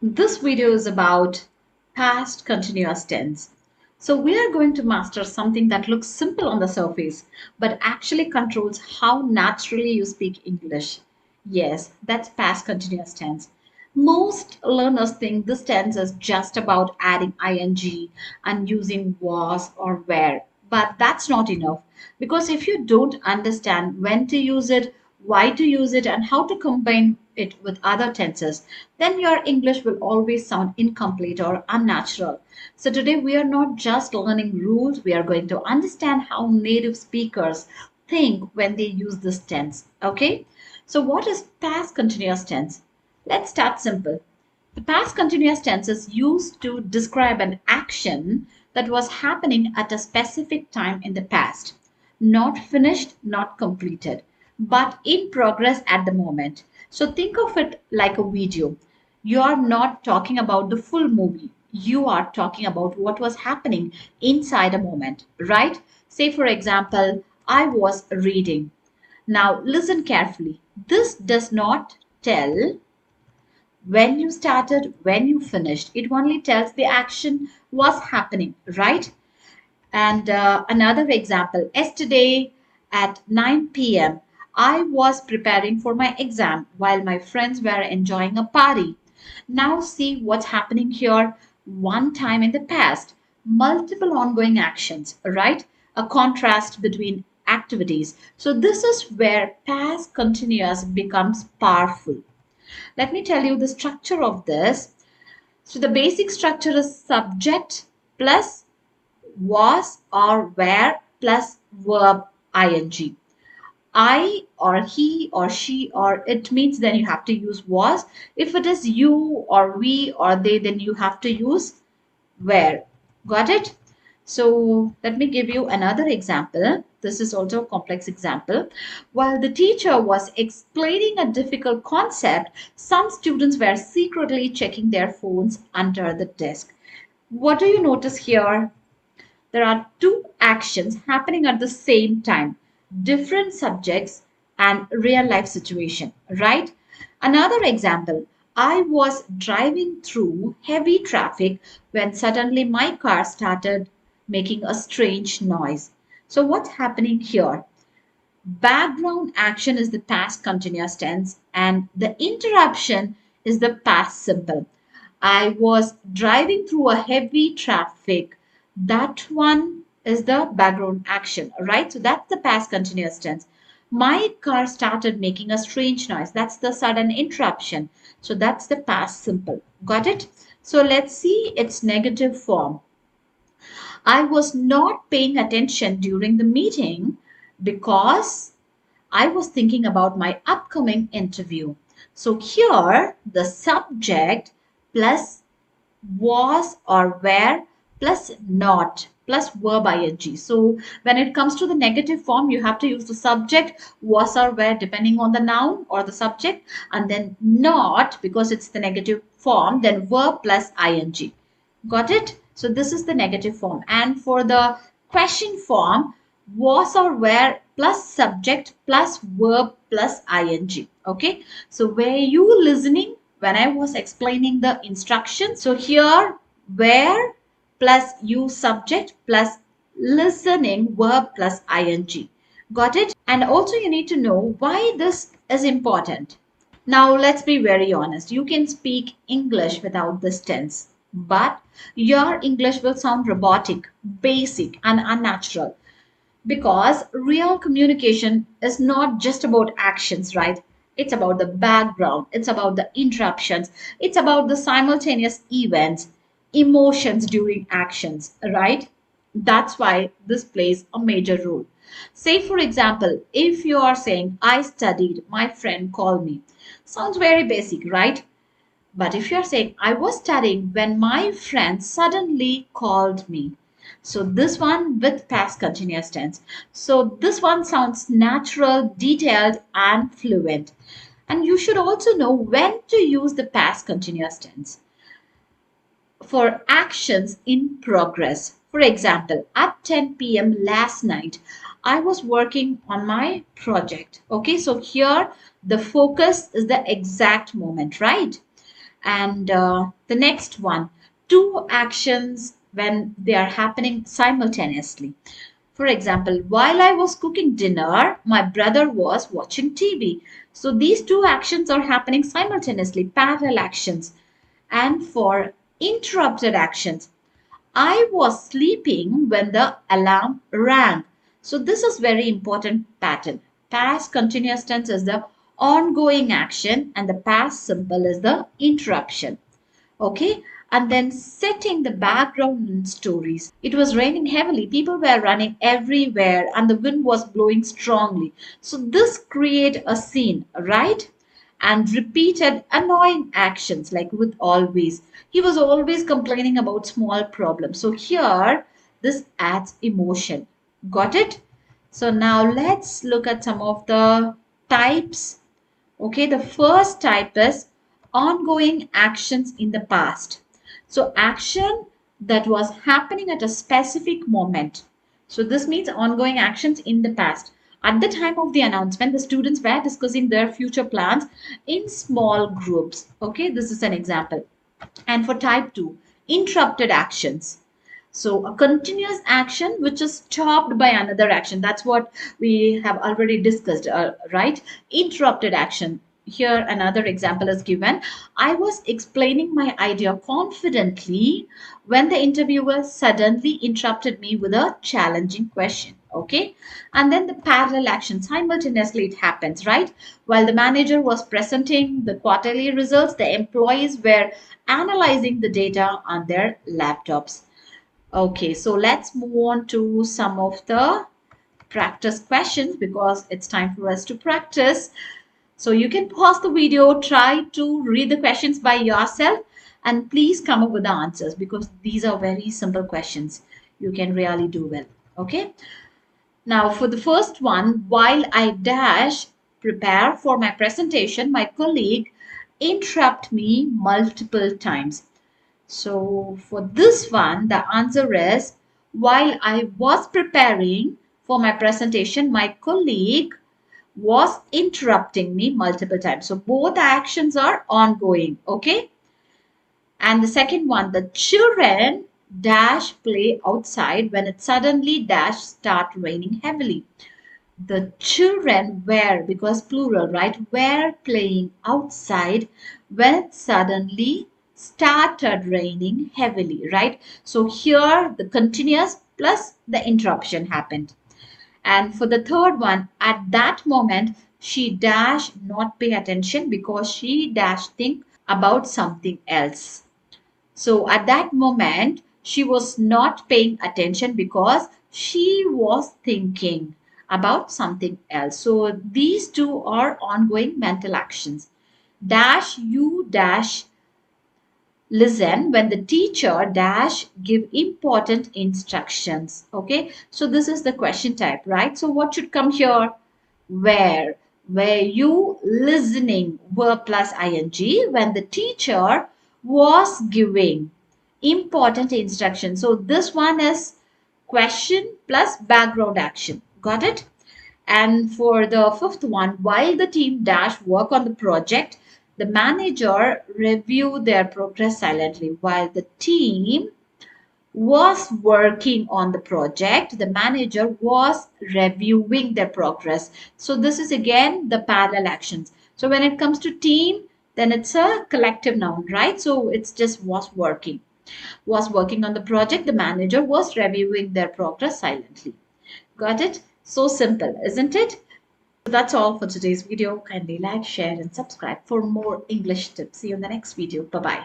This video is about past continuous tense. So we are going to master something that looks simple on the surface, but actually controls how naturally you speak English. Yes, that's past continuous tense. Most learners think this tense is just about adding ing and using was or were, but that's not enough because if you don't understand when to use it, why to use it, and how to combine it with other tenses, then your English will always sound incomplete or unnatural. So, today we are not just learning rules, we are going to understand how native speakers think when they use this tense. Okay? So, what is past continuous tense? Let's start simple. The past continuous tense is used to describe an action that was happening at a specific time in the past. Not finished, not completed, but in progress at the moment. So think of it like a video. You are not talking about the full movie. You are talking about what was happening inside a moment, right? Say, for example, I was reading. Now, listen carefully. This does not tell when you started, when you finished. It only tells the action was happening, right? And another example, yesterday at 9 p.m., I was preparing for my exam while my friends were enjoying a party. Now, see what's happening here. One time in the past, multiple ongoing actions, right? A contrast between activities. So, this is where past continuous becomes powerful. Let me tell you the structure of this. So, the basic structure is subject plus was or were plus verb ing. I or he or she or it means then you have to use was. If it is you or we or they, then you have to use where. Got it? So let me give you another example. This is also a complex example. While the teacher was explaining a difficult concept, some students were secretly checking their phones under the desk. What do you notice here? There are two actions happening at the same time, different subjects and real life situation, right? Another example, I was driving through heavy traffic when suddenly my car started making a strange noise. So, what's happening here? Background action is the past continuous tense, and the interruption is the past simple. I was driving through a heavy traffic. That one is the background action, right? So that's the past continuous tense. My car started making a strange noise. That's the sudden interruption. So that's the past simple. Got it? So let's see its negative form. I was not paying attention during the meeting because I was thinking about my upcoming interview. So here, the subject plus was or were plus not plus verb ing. So when it comes to the negative form, you have to use the subject was or were depending on the noun or the subject, and then not because it's the negative form, then verb plus ing. Got it? So this is the negative form. And for the question form, was or were plus subject plus verb plus ing. Okay. So were you listening when I was explaining the instructions? So here, were plus you subject plus listening verb plus ing. Got it? And also you need to know why this is important. Now, let's be very honest. You can speak English without this tense, but your English will sound robotic, basic, and unnatural because real communication is not just about actions, right? It's about the background, it's about the interruptions, it's about the simultaneous events, emotions during actions, right? That's why this plays a major role. Say, for example, if you are saying, I studied, my friend called me, sounds very basic, right? But if you're saying, I was studying when my friend suddenly called me. So this one with past continuous tense. So this one sounds natural, detailed, and fluent. And you should also know when to use the past continuous tense for actions in progress. For example, at 10 p.m. last night, I was working on my project. Okay, so here the focus is the exact moment, right? And the next one, two actions when they are happening simultaneously. For example, while I was cooking dinner, my brother was watching TV. So these two actions are happening simultaneously, parallel actions. And for interrupted actions, I was sleeping when the alarm rang. So this is very important pattern. Past continuous tense is the ongoing action and the past simple is the interruption. Okay, and then setting the background stories. It was raining heavily, people were running everywhere and the wind was blowing strongly, so this create a scene, right? And repeated annoying actions, like with always, he was always complaining about small problems, so here this adds emotion. Got it? So now let's look at some of the types. Okay, the first type is ongoing actions in the past. So, action that was happening at a specific moment. So, this means ongoing actions in the past. At the time of the announcement, the students were discussing their future plans in small groups. Okay, this is an example. And for type 2, interrupted actions. So a continuous action which is stopped by another action. That's what we have already discussed, right? Interrupted action. Here another example is given. I was explaining my idea confidently when the interviewer suddenly interrupted me with a challenging question. Okay. And then the parallel action, simultaneously it happens, right? While the manager was presenting the quarterly results, the employees were analyzing the data on their laptops. Okay, so let's move on to some of the practice questions because it's time for us to practice. So you can pause the video, try to read the questions by yourself, and please come up with the answers because these are very simple questions. You can really do well. Okay. Now, for the first one, while I dash prepare for my presentation, my colleague interrupt me multiple times. So for this one, the answer is while I was preparing for my presentation, my colleague was interrupting me multiple times. So both actions are ongoing. Okay. And the second one, the children dash play outside when it suddenly dash start raining heavily. The children were, because plural, right, were playing outside when it suddenly started raining heavily, right? So here the continuous plus the interruption happened. And for the third one, at that moment, she dash not pay attention because she dash think about something else. So at that moment, she was not paying attention because she was thinking about something else. So these two are ongoing mental actions. Dash you dash listen when the teacher dash give important instructions. Okay, so this is the question type, right? So what should come here? Where you listening verb plus ing when the teacher was giving important instructions. So this one is question plus background action. Got it? And for the fifth one, while the team dash work on the project, the manager review their progress silently. While the team was working on the project, the manager was reviewing their progress. So this is again the parallel actions. So when it comes to team, then it's a collective noun, right? So it's just was working on the project. The manager was reviewing their progress silently. Got it? So simple, isn't it? So that's all for today's video. Kindly like, share, and subscribe for more English tips. See you in the next video. Bye bye.